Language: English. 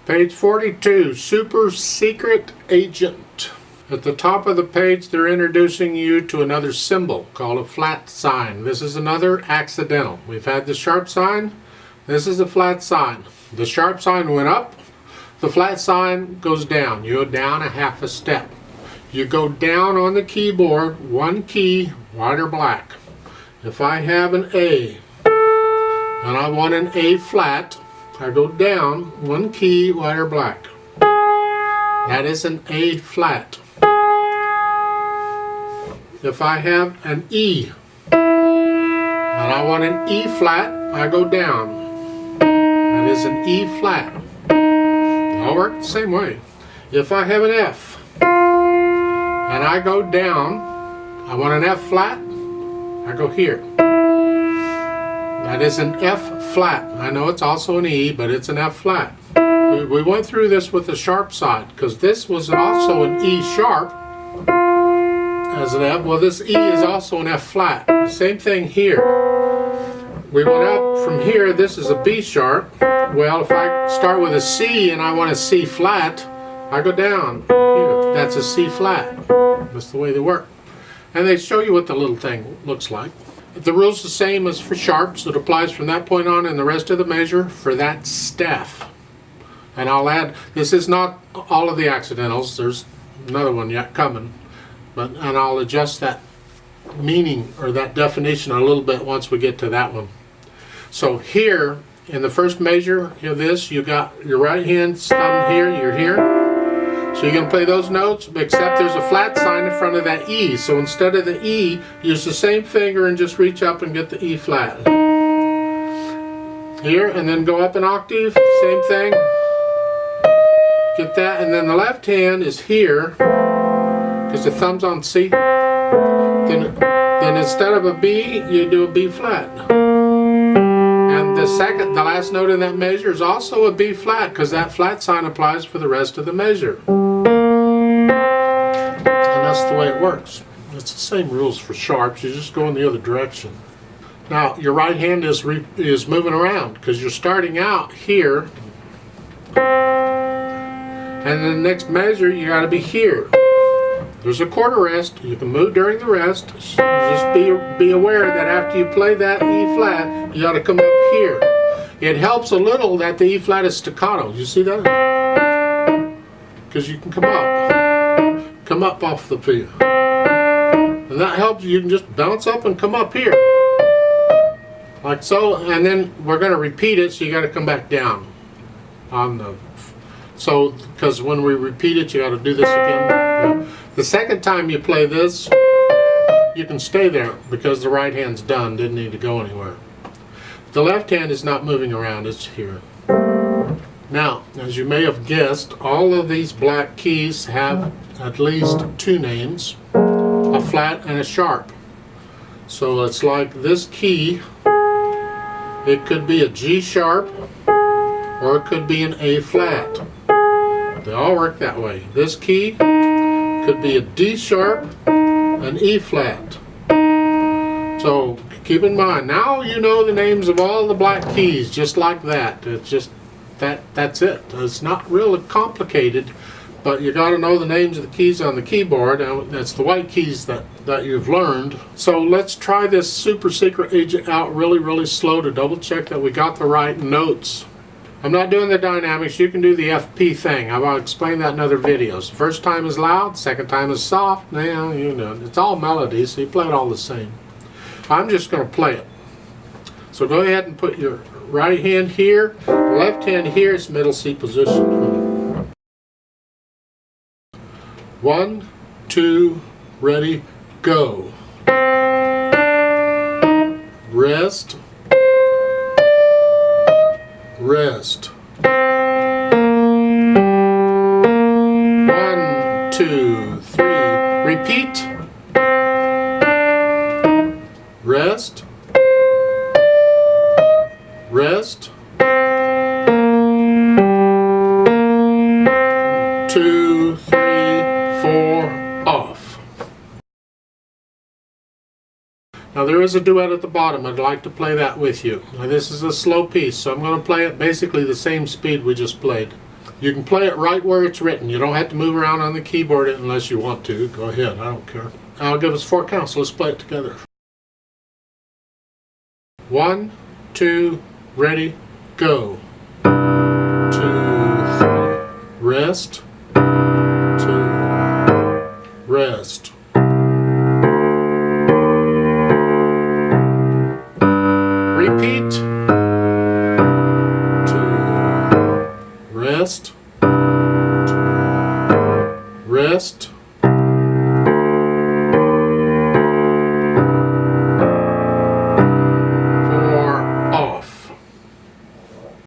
Page 42, Super Secret Agent. At the top of the page, they're introducing you to another symbol called a flat sign. This is another accidental. We've had the sharp sign. This is a flat sign. The sharp sign went up. The flat sign goes down. You go down a half a step. You go down on the keyboard, one key, white or black. If I have an A and I want an A flat, I go down one key, white or black. That is an A flat. If I have an E and I want an E flat, I go down. That is an E flat. They all work the same way. If I have an F and I go down, I want an F flat, I go here. That is an F flat. I know it's also an E, but it's an F flat. We went through this with the sharp side because this was also an E sharp as an F. Well, this E is also an F flat. The same thing here. We went up from here. This is a B sharp. Well, if I start with a C and I want a C flat, I go down here. That's a C flat. That's the way they work. And they show you what the little thing looks like. The rule's the same as for sharps. It applies from that point on in the rest of the measure for that staff. And I'll add, this is not all of the accidentals. There's another one yet coming. And I'll adjust that meaning or that definition a little bit once we get to that one. So here, in the first measure of this, you got your right hand thumb here, you're here. So you're going to play those notes, except there's a flat sign in front of that E. So instead of the E, use the same finger and just reach up and get the E flat. Here, and then go up an octave, same thing. Get that, and then the left hand is here, because the thumb's on C. Then instead of a B, you do a B flat. And the last note in that measure is also a B flat, because that flat sign applies for the rest of the measure. That's the way it works. It's the same rules for sharps, you just go in the other direction. Now your right hand is moving around because you're starting out here, and then the next measure you got to be here. There's a quarter rest, you can move during the rest. Just be aware that after you play that E flat, you got to come up here. It helps a little that the E flat is staccato. You see that? Because you can come up off the field. And that helps you can just bounce up and come up here. Like so, and then we're going to repeat it, so you got to come back down on the, so, because when we repeat it, you got to do this again. The second time you play this, you can stay there because the right hand's done, didn't need to go anywhere. The left hand is not moving around, it's here. Now, as you may have guessed, all of these black keys have at least two names, a flat and a sharp. So it's like this key, it could be a G sharp or it could be an A flat. They all work that way. This key could be a D sharp, an E flat. So keep in mind, now you know the names of all the black keys just like that. It's just that's it. It's not really complicated, but you got to know the names of the keys on the keyboard, and that's the white keys that you've learned. So let's try this Super Secret Agent out really slow to double check that we got the right notes. I'm not doing the dynamics. You can do the FP thing. I'll explain that in other videos. The first time is loud, second time is soft. Now, you know, it's all melody, so you play it all the same. I'm just going to play it. So go ahead and put your right hand here, left hand here, it's middle C position. 1, 2, ready, go. Rest. Rest. 1, 2, 3. Repeat. Rest. Rest. 2, 3, 4, off. Now there is a duet at the bottom. I'd like to play that with you. Now this is a slow piece, so I'm going to play it basically the same speed we just played. You can play it right where it's written. You don't have to move around on the keyboard unless you want to. Go ahead, I don't care. I'll give us 4 counts, so let's play it together. 1, 2, ready, go. 2, 3, rest. 2, rest. Repeat. 2, rest. 2, rest.